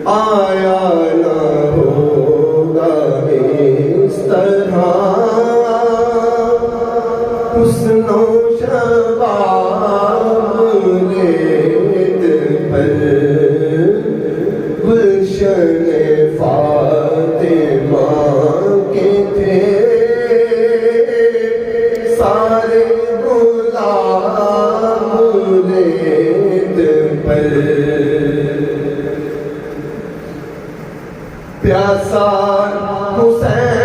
آیا نہ ہوگا اس طرح حسن و شباب ریت پر گلشن فاطمہ کے تھے سارے گلاب ریت پر پیاسا حسین